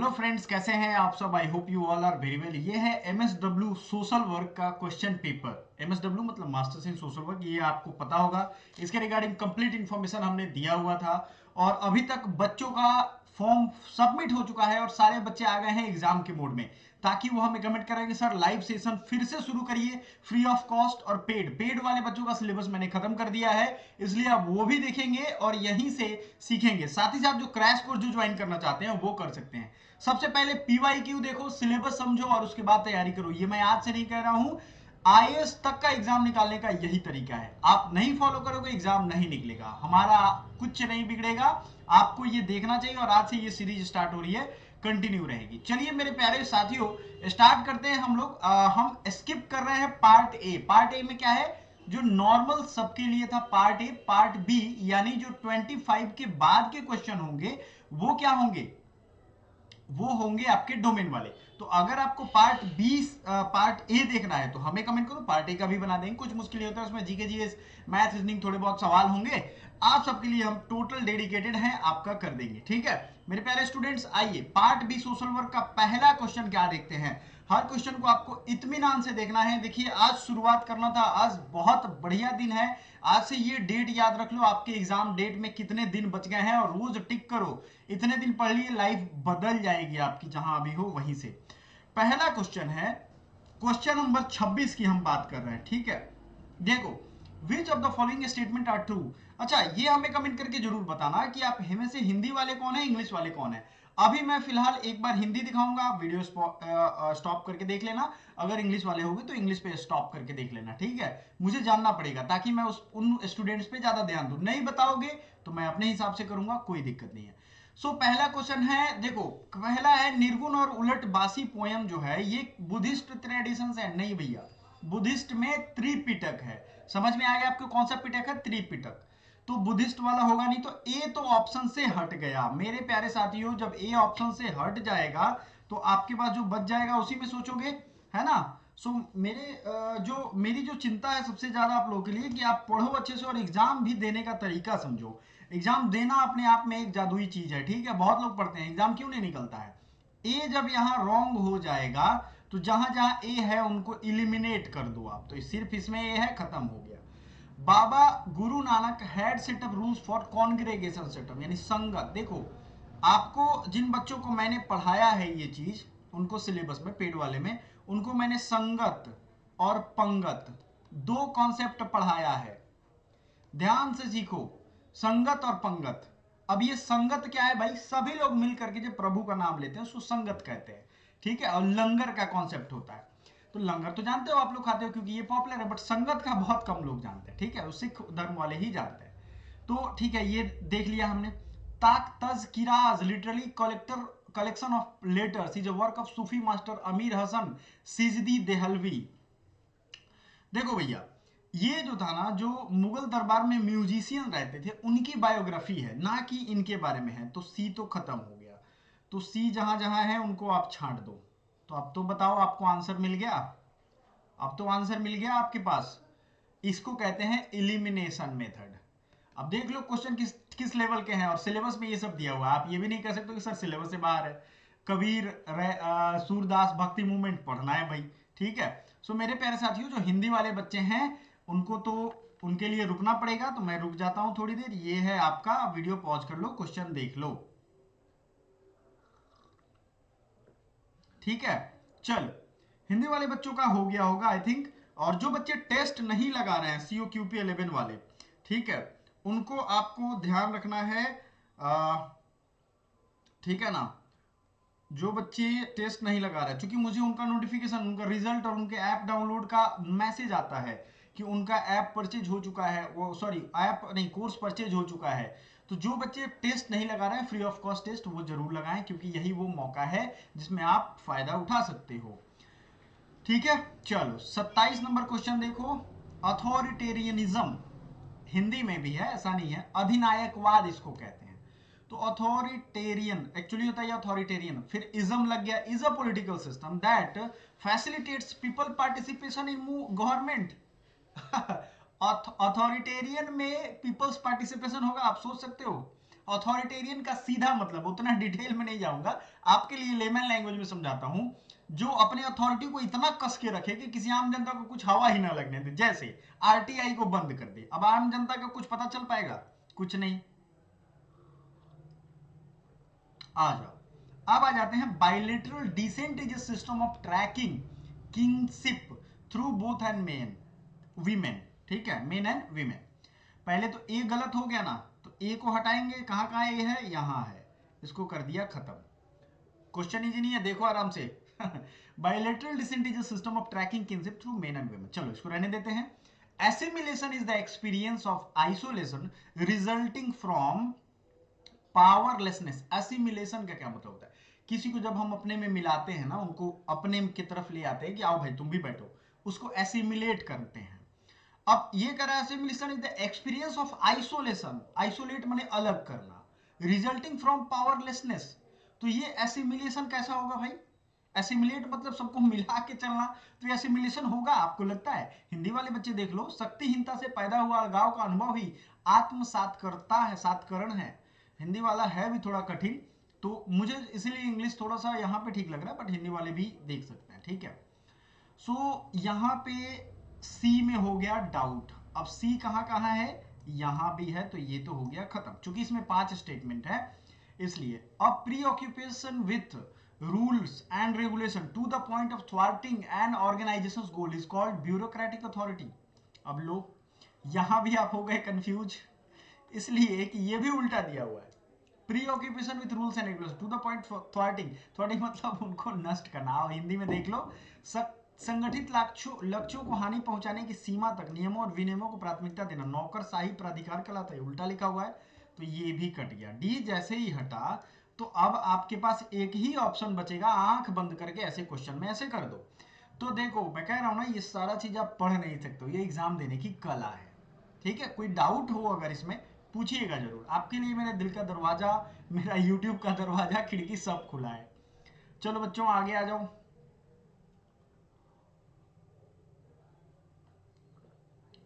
Hello friends, कैसे हैं आप सब। I hope you all are very well. ये है एमएसडब्ल्यू सोशल वर्क का क्वेश्चन पेपर। एमएसडब्ल्यू मतलब मास्टर्स इन सोशल वर्क, ये आपको पता होगा। इसके रिगार्डिंग कंप्लीट इन्फॉर्मेशन हमने दिया हुआ था और अभी तक बच्चों का फॉर्म सबमिट हो चुका है और सारे बच्चे आ गए हैं एग्जाम के मोड में, ताकि वो हमें कमेंट करेंगे सर लाइव सेशन फिर से शुरू करिए, फ्री ऑफ कॉस्ट। और पेड वाले बच्चों का सिलेबस मैंने खत्म कर दिया है, इसलिए आप वो भी देखेंगे और यहीं से सीखेंगे। साथ ही साथ जो क्रैश कोर्स जो ज्वाइन करना चाहते हैं वो कर सकते हैं। सबसे पहले पीवाईक्यू देखो, सिलेबस समझो और उसके बाद तैयारी करो। ये मैं आज से नहीं कह रहा हूं, आईएएस तक का एग्जाम निकालने का यही तरीका है। आप नहीं फॉलो करोगे एग्जाम नहीं निकलेगा, हमारा कुछ नहीं बिगड़ेगा। आपको ये देखना चाहिए और आज से ये सीरीज स्टार्ट हो रही है, कंटिन्यू रहेगी। चलिए मेरे प्यारे साथियों, स्टार्ट करते हैं हम लोग। हम स्किप कर रहे हैं पार्ट ए। पार्ट ए में क्या है, जो नॉर्मल सबके लिए था पार्ट ए। पार्ट बी यानी जो 25 के बाद के क्वेश्चन होंगे वो क्या होंगे, वो होंगे आपके डोमेन वाले। तो अगर आपको पार्ट 20 पार्ट ए देखना है तो हमें कमेंट करो, पार्ट ए का भी बना देंगे। कुछ मुश्किल नहीं होता है उसमें, जीके जीएस मैथ रीजनिंग थोड़े बहुत सवाल होंगे। आप सबके लिए हम टोटल डेडिकेटेड हैं, आपका कर देंगे। ठीक है मेरे प्यारे स्टूडेंट्स, आइए पार्ट बी सोशल वर्क का पहला क्वेश्चन क्या देखते हैं। हर क्वेश्चन को आपको इत्मीनान से देखना है। देखिए आज शुरुआत करना था, आज बहुत बढ़िया दिन है। आज से ये डेट याद रख लो, आपके एग्जाम डेट में कितने दिन बच गए हैं और रोज टिक करो। इतने दिन पढ़ लिए, लाइफ बदल जाएगी आपकी, जहां अभी हो वहीं से। पहला क्वेश्चन है, क्वेश्चन नंबर 26 की हम बात कर रहे हैं। ठीक है देखो, which of the following statement are true. अच्छा, ये हमें कमेंट करके जरूर बताना कि आप हमें से हिंदी वाले कौन है, इंग्लिश वाले कौन है। अभी मैं फिलहाल एक बार हिंदी दिखाऊंगा, वीडियो स्टॉप करके देख लेना। अगर इंग्लिश वाले होंगे तो इंग्लिश पे स्टॉप करके देख लेना। ठीक है, मुझे जानना पड़ेगा ताकि मैं उन स्टूडेंट्स पे ज्यादा ध्यान दूं। नहीं बताओगे तो मैं अपने हिसाब से करूंगा, कोई दिक्कत नहीं है। पहला क्वेश्चन है, देखो पहला है निर्गुण और उलट बासी पोयम जो है ये बुद्धिस्ट ट्रेडिशन से है। नहीं भैया, बुद्धिस्ट में त्रिपिटक है। समझ में आ गया आपको कौन सा पिटक है, त्रिपिटक। तो बुद्धिस्ट वाला होगा नहीं, तो ए तो ऑप्शन से हट गया। मेरे प्यारे साथियों, जब ए ऑप्शन से हट जाएगा तो आपके पास जो बच जाएगा उसी में सोचोगे, है ना। मेरी जो चिंता है सबसे ज्यादा आप लोगों के लिए कि आप पढ़ो अच्छे से और एग्जाम भी देने का तरीका समझो। एग्जाम देना अपने आप में एक जादुई चीज है। ठीक है, बहुत लोग पढ़ते हैं, एग्जाम क्यों नहीं निकलता है। ए जब यहाँ रॉन्ग हो जाएगा तो जहां जहां ए है उनको इलिमिनेट कर दो आप। तो सिर्फ इसमें ए है, खत्म हो गया। बाबा Guru Nanak had set up rules for congregation set up, यानी संगत। देखो आपको जिन बच्चों को मैंने पढ़ाया है ये चीज, उनको सिलेबस में पेड वाले में, उनको मैंने संगत और पंगत दो कॉन्सेप्ट पढ़ाया है। ध्यान से सीखो, संगत और पंगत। अब ये संगत क्या है भाई, सभी लोग मिल करके जब प्रभु का नाम लेते हैं उसको संगत कहते हैं। ठीक है, और लंगर का कॉन्सेप्ट होता है। तो लंगर तो जानते हो आप लोग, खाते हो क्योंकि ये पॉपुलर है, बट संगत का बहुत कम लोग जानते हैं। ठीक है, सिख धर्म वाले ही जानते हैं। तो ठीक है, ये देख लिया हमने। ताक तज किराज literally collection of letters is a work of Sufi master Amir Hasan सिजदी Dehlvi. देखो भैया, ये जो था ना, जो मुगल दरबार में म्यूजिशियन रहते थे उनकी बायोग्राफी है, ना कि इनके बारे में है। तो सी तो खत्म हो गया। तो सी जहां जहां है उनको आप छांट दो। तो अब तो बताओ, आपको आंसर मिल गया। अब तो आंसर मिल गया आपके पास। इसको कहते हैं इलिमिनेशन मेथड। अब देख लो क्वेश्चन किस किस लेवल के हैं और सिलेबस में ये सब दिया हुआ है। आप ये भी नहीं कह सकते कि सर सिलेबस से बाहर है। कबीर सूरदास भक्ति मूवमेंट पढ़ना है भाई। ठीक है, मेरे प्यारे साथियों, जो हिंदी वाले बच्चे हैं उनको तो उनके लिए रुकना पड़ेगा, तो मैं रुक जाता हूं थोड़ी देर। ये है आपका, वीडियो पॉज कर लो, क्वेश्चन देख लो। ठीक है, चल हिंदी वाले बच्चों का हो गया होगा आई थिंक। और जो बच्चे टेस्ट नहीं लगा रहे हैं, सीओ क्यूपी 11 वाले, ठीक है, उनको आपको ध्यान रखना है। ठीक है ना, जो बच्चे टेस्ट नहीं लगा रहे, क्योंकि मुझे उनका नोटिफिकेशन, उनका रिजल्ट और उनके ऐप डाउनलोड का मैसेज आता है कि उनका ऐप परचेज हो चुका है, वो सॉरी ऐप नहीं, कोर्स परचेज हो चुका है। तो जो बच्चे टेस्ट नहीं लगा रहे हैं, फ्री ऑफ कॉस्ट टेस्ट वो जरूर लगाएं, क्योंकि यही वो मौका है जिसमें आप फायदा उठा सकते हो। ठीक है, चलो 27 नंबर क्वेश्चन देखो। अथॉरिटेरियनिज्म हिंदी में भी है, ऐसा नहीं है, अधिनायकवाद इसको कहते हैं। तो अथॉरिटेरियन एक्चुअली होता है अथॉरिटेरियन, फिर इज्म लग गया। Is a political system that facilitates people participation in government. Authoritarian में पीपल्स पार्टिसिपेशन होगा, आप सोच सकते हो। ऑथोरिटेरियन का सीधा मतलब, उतना डिटेल में नहीं जाऊंगा, आपके लिए लेमन लैंग्वेज में समझाता हूं, जो अपने अथॉरिटी को इतना कस के रखे कि किसी आम जनता को कुछ हवा ही ना लगने दे। जैसे आरटीआई को बंद कर दे, अब आम जनता को कुछ पता चल पाएगा? कुछ नहीं। आ जाओ, अब आ जाते हैं bilateral descent is a system of tracking kingship through both and men women. ठीक है, मेन एंड वीमेन। पहले तो ए गलत हो गया ना, तो ए को हटाएंगे, कहां कहां ए है, यहां है, इसको कर दिया खत्म। क्वेश्चन इजी नहीं है, देखो आराम से। Bilateral descent is a system of tracking kinship through men and women. चलो इसको रहने देते हैं। Assimilation is the experience of isolation resulting from powerlessness. Assimilation का क्या मतलब होता है? किसी को जब हम अपने में मिलाते हैं ना, उनको अपने की तरफ ले आते हैं कि आओ भाई तुम भी बैठो, उसको एसिमिलेट करते हैं। अब ये करा, assimilation is the experience of isolation, isolate माने अलग करना, रिजल्टिंग फ्रॉम पावरलेसनेस। तो ये एसिमिलेशन कैसा होगा भाई? एसिमिलेट मतलब सबको मिला के चलना, तो एसिमिलेशन होगा, आपको लगता है? हिंदी वाले बच्चे देख लो, शक्तिहीनता से पैदा हुआ अलगाव का अनुभव ही आत्मसात करता है, सातकरण है। हिंदी वाला है भी थोड़ा कठिन, तो मुझे इसलिए इंग्लिश थोड़ा सा यहाँ पे ठीक लग रहा है, बट हिंदी वाले भी देख सकते हैं, ठीक है। सो यहाँ पे सी में हो गया डाउट। अब सी कहाँ कहाँ है? यहाँ भी है, तो ये तो हो गया खत्म, क्योंकि इसमें 5 स्टेटमेंट है इसलिए। A preoccupation with rules and regulation to the point of thwarting an organization goal is called bureaucratic authority. अब लो, यहां भी आप हो गए कंफ्यूज, इसलिए कि ये भी उल्टा दिया हुआ है। Preoccupation with rules and regulation to the point thwarting, thwarting मतलब उनको नष्ट करना, और हिंदी में देख लो, संगठित लक्ष्यों को हानि पहुंचाने की सीमा तक नियमों और विनियमों को प्राथमिकता देना नौकरशाही प्राधिकार कहलाता है। उल्टा लिखा हुआ है, तो ये भी कट गया। डी जैसे ही हटा, तो अब आपके पास एक ही ऑप्शन बचेगा, आंख बंद करके ऐसे क्वेश्चन में ऐसे कर दो। तो देखो मैं कह रहा हूं ना, ये सारा चीज आप पढ़ नहीं सकते हो, ये एग्जाम देने की कला है, ठीक है। कोई डाउट हो अगर इसमें, पूछिएगा जरूर, आपके लिए मेरे दिल का दरवाजा, मेरा यूट्यूब का दरवाजा, खिड़की सब खुला है। चलो बच्चों आगे आ जाओ।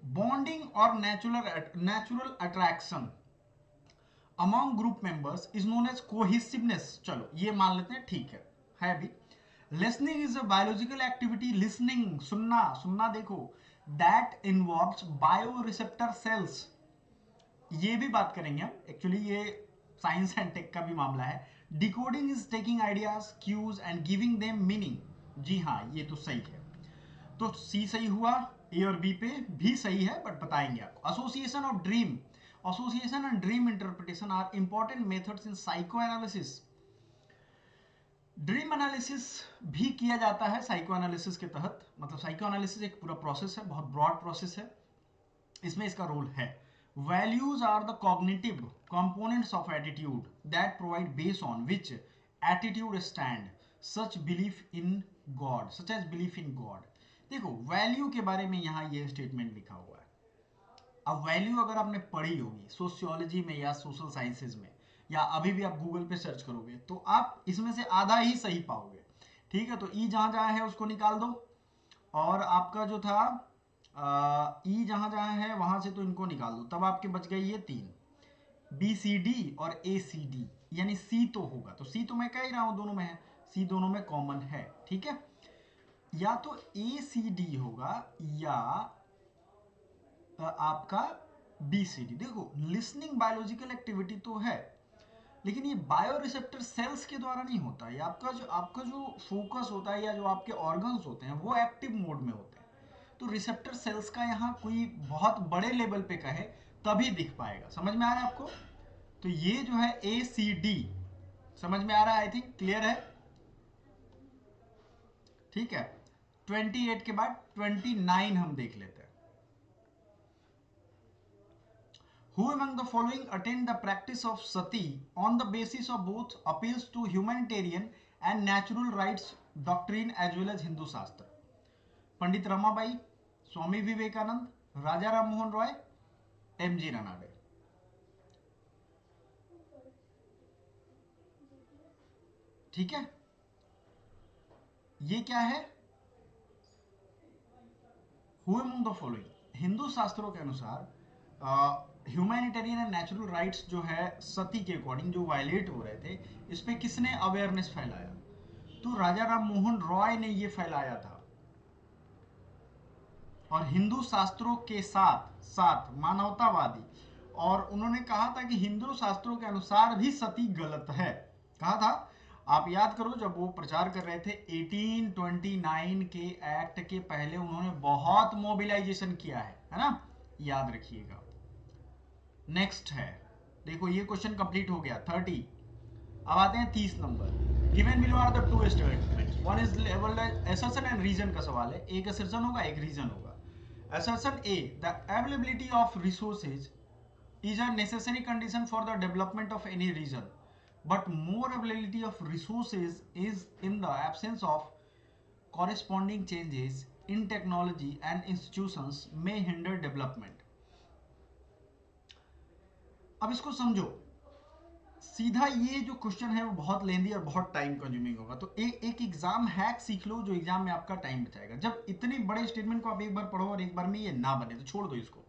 बॉन्डिंग और natural attraction among group members is known as cohesiveness. चलो ये मान लेते हैं, ठीक है भी। Listening is a biological activity, listening सुनना, सुनना देखो, that involves bio receptor cells. ये भी बात करेंगे हम, एक्चुअली ये साइंस एंड टेक का भी मामला है। Decoding is taking ideas cues and giving them meaning. जी हाँ, ये तो सही है, तो सी सही हुआ। ए और बी पे भी सही है, बट बताएंगे आपको। Association of dream, association and dream interpretation are important methods in psychoanalysis. Dream analysis भी किया जाता है साइको एनालिसिस के तहत, मतलब साइको एनालिसिस एक पूरा प्रोसेस है, बहुत ब्रॉड प्रोसेस है, इसमें इसका रोल है। Values are the cognitive components of attitude that provide base on which attitude stand such belief in God, such as belief in God. देखो वैल्यू के बारे में यहाँ ये स्टेटमेंट लिखा हुआ है। अब वैल्यू अगर आपने पढ़ी होगी सोशियोलॉजी में या सोशल साइंसेज में, या अभी भी आप गूगल पे सर्च करोगे, तो आप इसमें से आधा ही सही पाओगे, ठीक है। तो ई जहां जहां है उसको निकाल दो, और आपका जो था ई जहां जहां है वहां से तो इनको निकाल दो, तब आपके बच गए ये 3, बी सी डी और ए सी डी, यानी सी तो होगा, तो सी तो मैं कह ही रहा हूं दोनों में है, सी दोनों में कॉमन है, ठीक है। या तो ए सी डी होगा, या आपका बी सी डी। देखो लिसनिंग बायोलॉजिकल एक्टिविटी तो है, लेकिन ये बायो रिसेप्टर सेल्स के द्वारा नहीं होता, ये आपका जो फोकस होता है या जो आपके ऑर्गन्स होते हैं वो एक्टिव मोड में होते हैं। तो रिसेप्टर सेल्स का यहाँ कोई बहुत बड़े लेवल पे कहे तभी दिख पाएगा। समझ में आ रहा है आपको? तो ये जो है ए सी डी, समझ में आ रहा है? आई थिंक क्लियर है, ठीक है। 28 के बाद 29 हम देख लेते हैं। Who among the following attend the practice of sati on the basis of both appeals to humanitarian and natural rights doctrine as well as Hindu Shastra? Pandit Ramabai, Swami Vivekananda, Raja Ram Mohan Roy, M G Ranade. ठीक है, ये क्या है? Who among the following, Hindu शास्त्रों के अनुसार humanitarian and natural rights जो है सती के अकॉर्डिंग जो वायलेट हो रहे थे, इस पे किसने अवेयरनेस फैलाया? तो राजा राम मोहन रॉय ने ये फैलाया था। और हिंदू शास्त्रों के साथ साथ मानवतावादी, और उन्होंने कहा था कि हिंदू शास्त्रों के अनुसार भी सती गलत है। कहा था, आप याद करो जब वो प्रचार कर रहे थे 1829 के एक्ट के पहले उन्होंने बहुत मोबिलाइजेशन किया है ना, याद रखिएगा। नेक्स्ट है, देखो ये क्वेश्चन कंप्लीट हो गया 30। अब आते हैं 30 number. Given below are the two statements, one is levelled assertion and reason का सवाल है, एक असर्शन होगा एक रीजन होगा। Assertion A, the availability of resources is a necessary condition for the development of any region, but more availability of resources is in the absence of corresponding changes in technology and institutions may hinder development. अब इसको समझो, सीधा ये जो question है वो बहुत लेंदी और बहुत टाइम कंज्यूमिंग होगा, तो एक एग्जाम हैक सीख लो जो एग्जाम में आपका टाइम बचाएगा। जब इतने बड़े स्टेटमेंट को आप एक बार पढ़ो और एक बार में ये ना बने तो छोड़ दो इसको,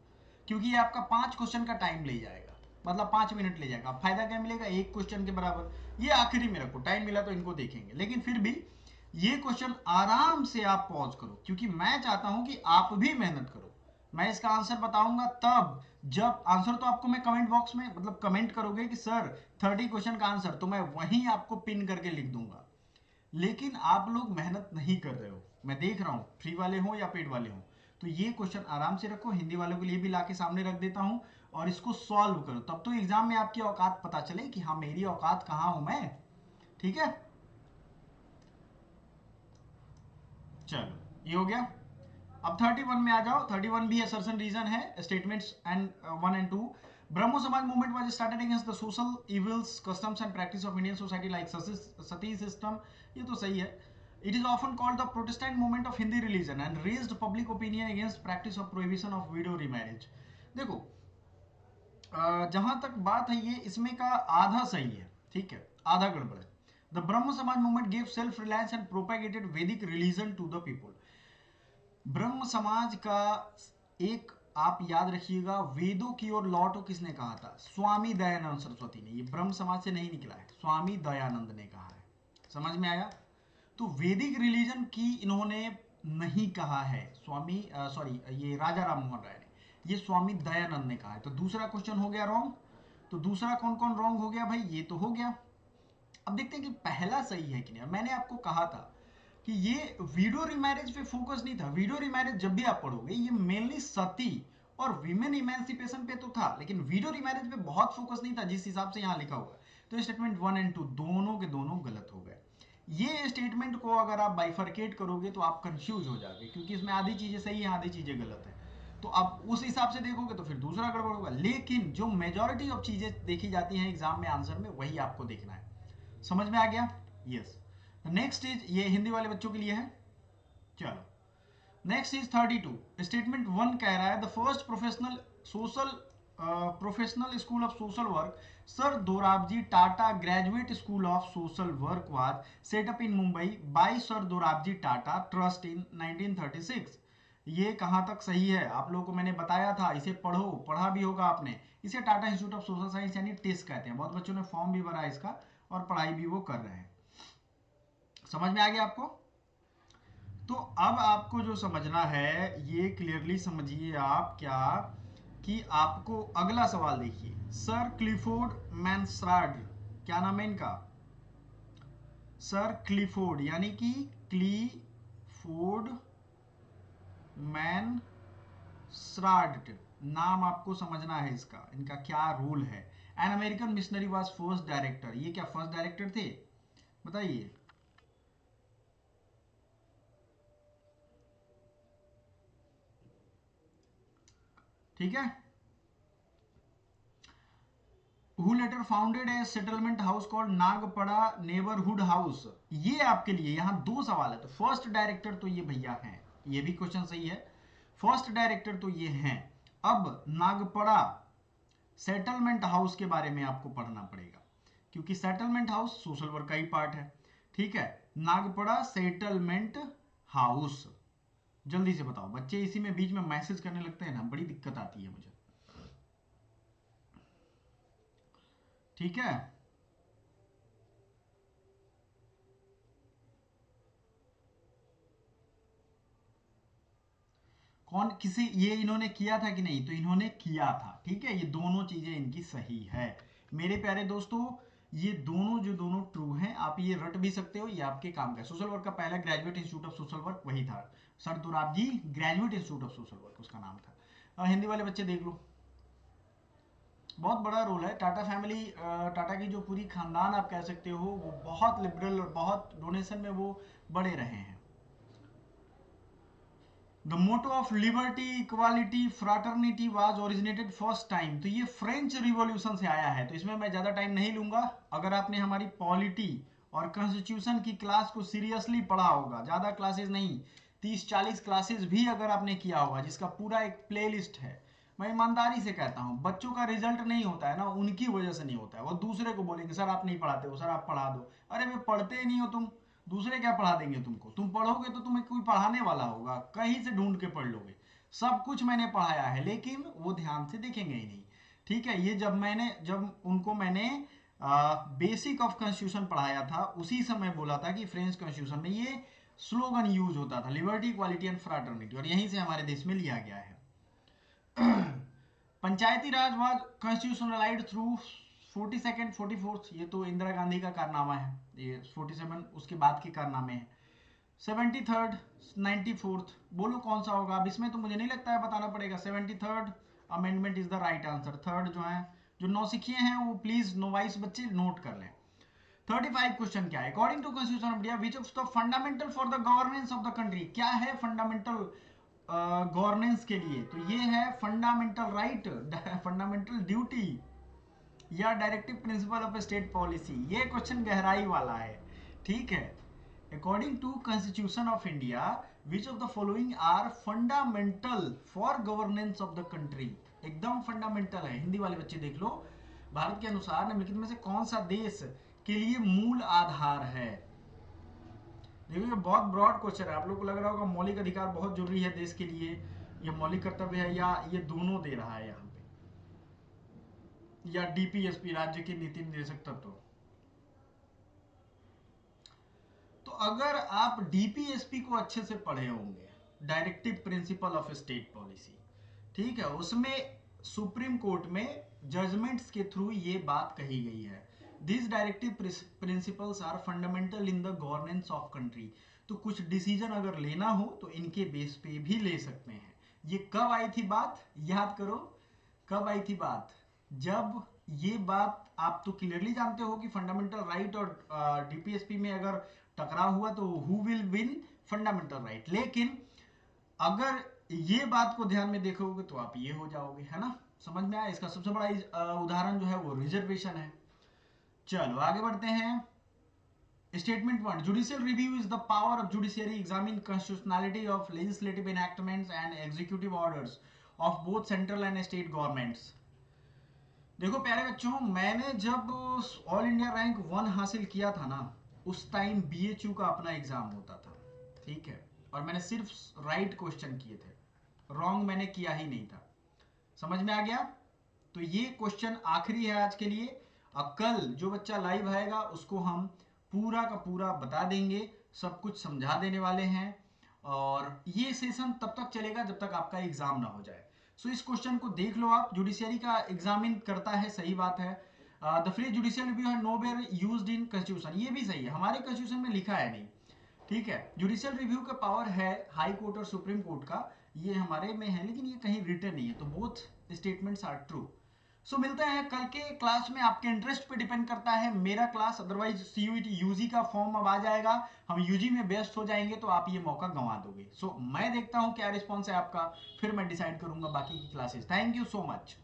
क्योंकि ये आपका 5 क्वेश्चन का टाइम ले जाएगा, मतलब 5 मिनट ले जाएगा। अब फायदा क्या मिलेगा, एक क्वेश्चन के बराबर। ये आखिरी में रखो, टाइम मिला तो इनको देखेंगे, लेकिन फिर भी ये क्वेश्चन आराम से आप पॉज करो, क्योंकि मैं चाहता हूं कि आप भी मेहनत करो। मैं इसका आंसर बताऊंगा तब जब आंसर तो आपको मैं कमेंट बॉक्स में मतलब कमेंट करोगे कि सर 30 क्वेश्चन का आंसर, तो मैं वहीं आपको पिन करके लिख दूंगा। लेकिन आप लोग मेहनत नहीं कर रहे हो, मैं देख रहा हूं, फ्री वाले हो या पेड वाले हो। तो ये क्वेश्चन आराम से रखो, हिंदी वालों के लिए भी लाके सामने रख देता हूं, और इसको सॉल्व करो, तब तो एग्जाम में आपकी औकात पता चले कि हाँ मेरी औकात कहां हूं मैं। ठीक है, चलो ये हो गया। अब 31 में आ जाओ। 31 भी असर्शन रीजन है, स्टेटमेंट्स एंड 1 एंड 2। ब्रह्मो समाज movement was started against the social evils customs and practice of Indian society like Sati system. ये तो सही है। It is often called the Protestant movement of Hindi religion and raised public opinion against practice of prohibition of window remarriage. देखो जहां तक बात है ये इसमें का आधा सही है, ठीक है, आधा गड़बड़ है। द ब्रह्म समाज movement gave self reliance and propagated वैदिक रिलीजन टू द पीपल। ब्रह्म समाज का एक, आप याद रखिएगा, वेदों की ओर लौटो किसने कहा था? स्वामी दयानंद सरस्वती ने। ये ब्रह्म समाज से नहीं निकला है, स्वामी दयानंद ने कहा है। समझ में आया? तो वैदिक रिलीजन की इन्होंने नहीं कहा है स्वामी, सॉरी, ये राजा राम मोहन राय ने, ये स्वामी दयानंद ने कहा है। तो दूसरा क्वेश्चन हो गया रॉन्ग। तो दूसरा कौन कौन रॉन्ग हो गया भाई? ये तो हो गया। अब देखते हैं कि पहला सही है कि नहीं। मैंने आपको कहा था कि ये वीडियो रिमैरिज पे फोकस नहीं था। वीडियो रिमैरिज जब भी आप पढ़ोगे ये मेनली सती और विमेन इमेंसिपेशन पे तो था, लेकिन वीडियो रिमैरिज पे बहुत फोकस नहीं था जिस हिसाब से यहाँ लिखा हुआ है। तो स्टेटमेंट 1 एंड 2 दोनों के दोनों गलत हो गए। ये स्टेटमेंट को अगर आप बाइफरकेट करोगे तो आप कंफ्यूज हो जाओगे, क्योंकि इसमें आधी चीजें सही है आधी चीजें गलत है। तो आप उस हिसाब से देखोगे तो फिर दूसरा गड़बड़ होगा, लेकिन जो मेजॉरिटी ऑफ चीजें देखी जाती हैं एग्जाम में आंसर में, वही आपको देखना है। समझ में आ गया? यस। नेक्स्ट इज, ये हिंदी वाले बच्चों के लिए है। चलो नेक्स्ट इज 32। स्टेटमेंट 1 कह रहा है the first professional school of social work sir Dorabji Tata graduate school of social work was set up in Mumbai by sir Dorabji Tata trust in 1936। ये कहां तक सही है? आप लोगों को मैंने बताया था, इसे पढ़ो, पढ़ा भी होगा आपने। इसे Tata institute of social science यानी टिस कहते हैं। बहुत बच्चों ने फॉर्म भी भरा है इसका और पढ़ाई भी वो कर रहे हैं। समझ में आ गया आपको? तो अब आपको जो समझना है ये क्लियरली समझिए आप, क्या कि आपको अगला सवाल देखिए। सर क्लिफोर्ड मैनस्राड, क्या नाम है इनका? सर क्लिफोर्ड यानी कि क्लीफोर्ड मैनस्राड, नाम आपको समझना है इसका, इनका क्या रोल है। An American missionary was first director. ये क्या फर्स्ट डायरेक्टर थे? बताइए। ठीक है। Who later founded a settlement house called Nagpada neighbourhood house. ये आपके लिए यहाँ दो सवाल है। तो फर्स्ट डायरेक्टर तो ये भैया हैं, ये भी क्वेश्चन सही है। फर्स्ट डायरेक्टर तो ये हैं। अब नागपड़ा सेटलमेंट हाउस के बारे में आपको पढ़ना पड़ेगा, क्योंकि सेटलमेंट हाउस सोशल वर्क का ही पार्ट है। ठीक है, नागपड़ा सेटलमेंट हाउस। जल्दी से बताओ, बच्चे इसी में बीच में मैसेज करने लगते हैं ना, बड़ी दिक्कत आती है मुझे। ठीक है। कौन किसी ये इन्होंने किया था कि नहीं, तो इन्होंने किया था, ठीक है। ये दोनों चीजें इनकी सही है मेरे प्यारे दोस्तों। ये दोनों जो दोनों ट्रू हैं, आप ये रट भी सकते हो, ये आपके काम का। सोशल वर्क का पहला graduate institute of social work वही था, sir Dorabji graduate institute of social work उसका नाम था। हिंदी वाले बच्चे देख लो, बहुत बड़ा रोल है। टाटा फैमिली, टाटा की जो पूरी खानदान आप कह सकते हो, वो बहुत लिबरल और बहुत डोनेशन में वो बड़े रहे हैं। The motto of liberty equality fraternity was originated first time, तो ये फ्रेंच रिवॉल्यूशन से आया है। तो इसमें मैं ज्यादा टाइम नहीं लूंगा। अगर आपने हमारी पॉलिटी और कॉन्स्टिट्यूशन की क्लास को सीरियसली पढ़ा होगा, ज्यादा क्लासेस नहीं, 30-40 क्लासेस भी अगर आपने किया होगा, जिसका पूरा एक प्लेलिस्ट है, मैं ईमानदारी से कहता हूं, बच्चों का रिजल्ट नहीं होता है ना उनकी वजह से नहीं होता है। वो दूसरे को बोलेंगे सर आप नहीं पढ़ाते हो, सर आप पढ़ा दो। अरे वे पढ़ते ही नहीं हो तुम, दूसरे क्या पढ़ा देंगे तुमको? तुम पढ़ोगे तो तुम्हें कोई पढ़ाने वाला होगा, कहीं से ढूंढ के पढ़ लोगे। सब कुछ मैंने पढ़ाया है, लेकिन वो ध्यान से देखेंगे ही नहीं, ठीक है। ये जब उनको मैंने बेसिक ऑफ कॉन्स्टिट्यूशन पढ़ाया था, उसी समय बोला था कि फ्रेंच कॉन्स्टिट्यूशन में ये स्लोगन यूज होता था, लिबर्टी इक्वालिटी एंड फ्राटर्निटी, और यहीं से हमारे देश में लिया गया है। पंचायती राज वाज कॉन्स्टिट्यूशनलाइज्ड थ्रू 42nd 44th, ये तो इंदिरा गांधी का कारनामा है, ये 47 उसके बाद के कारनामे हैं। 73rd 94th, बोलो कौन सा होगा? अब इसमें तो मुझे नहीं लगता है बताना पड़ेगा। 73rd amendment is the right answer. Third जो है, जो नौसिखिए हैं वो प्लीज नोवाइस बच्चे नोट कर लें। 35 क्वेश्चन क्या है? According to constitution of India which of the fundamental for the governance of the country, क्या है फंडामेंटल गवर्नेंस के लिए? तो ये है फंडामेंटल राइट, फंडामेंटल ड्यूटी, या directive principle of state policy. ये क्वेश्चन गहराई वाला है, ठीक है। According to constitution of India which of the following are fundamental for governance of the country, एकदम फंडामेंटल है। हिंदी वाले बच्चे देख लो, भारत के अनुसार निम्नलिखित में से कौन सा देश के लिए मूल आधार है? देखो ये बहुत ब्रॉड क्वेश्चन है, आप लोग को लग रहा होगा मौलिक अधिकार बहुत जरूरी है देश के लिए, या मौलिक कर्तव्य है, या ये दोनों दे रहा है यहाँ पे, या डीपीएसपी राज्य के नीति निर्देशक तत्व। तो अगर आप डीपीएसपी को अच्छे से पढ़े होंगे, directive principle of state policy, ठीक है, उसमें सुप्रीम कोर्ट में जजमेंट्स के थ्रू ये बात कही गई है, this directive principles are fundamental in the governance of country. तो कुछ डिसीजन अगर लेना हो तो इनके बेस पे भी ले सकते हैं। ये कब आई थी बात, याद करो, कब आई थी बात? जब ये बात, आप तो क्लियरली जानते हो कि फंडामेंटल राइट और डीपीएसपी में अगर टकराव हुआ तो who will win? Fundamental right. लेकिन अगर ये बात को ध्यान में देखोगे तो आप ये हो जाओगे, है ना? समझ में आया? इसका सबसे बड़ा उदाहरण जो है वो रिजर्वेशन है। चलो आगे बढ़ते हैं। Statement 1, judicial review is the power of judiciary examine constitutionality of legislative enactments and executive orders of both central and state governments. देखो प्यारे बच्चों, मैंने जब ऑल इंडिया रैंक 1 हासिल किया था ना, उस टाइम बीएचयू का अपना एग्जाम होता था, ठीक है, और मैंने सिर्फ राइट क्वेश्चन किए थे, रॉन्ग मैंने किया ही नहीं था। समझ में आ गया? तो ये क्वेश्चन आखिरी है आज के लिए। अब कल जो बच्चा लाइव आएगा उसको हम पूरा का पूरा बता देंगे, सब कुछ समझा देने वाले हैं, और ये सेशन तब तक चलेगा जब तक आपका एग्जाम ना हो जाए। सो इस क्वेश्चन को देख लो आप, जुडिशियरी का एग्जामिन करता है, सही बात है। द फ्रेज जुडिशियल रिव्यू है नोवेयर यूज्ड इन कॉन्स्टिट्यूशन, ये भी सही है, हमारे कॉन्स्टिट्यूशन में लिखा है नहीं, ठीक है। जुडिशियल रिव्यू का पावर है हाई कोर्ट और सुप्रीम कोर्ट का, ये हमारे में है, लेकिन ये कहीं रिटन नहीं है, तो बोथ स्टेटमेंट्स आर ट्रू। सो मिलते हैं कल के क्लास में, आपके इंटरेस्ट पे डिपेंड करता है मेरा क्लास, अदरवाइज सीयूईटी यूजी का फॉर्म अब आ जाएगा, हम यूजी में बेस्ट हो जाएंगे तो आप ये मौका गंवा दोगे। सो मैं देखता हूं क्या रिस्पॉन्स है आपका, फिर मैं डिसाइड करूंगा बाकी की classes. Thank you so much.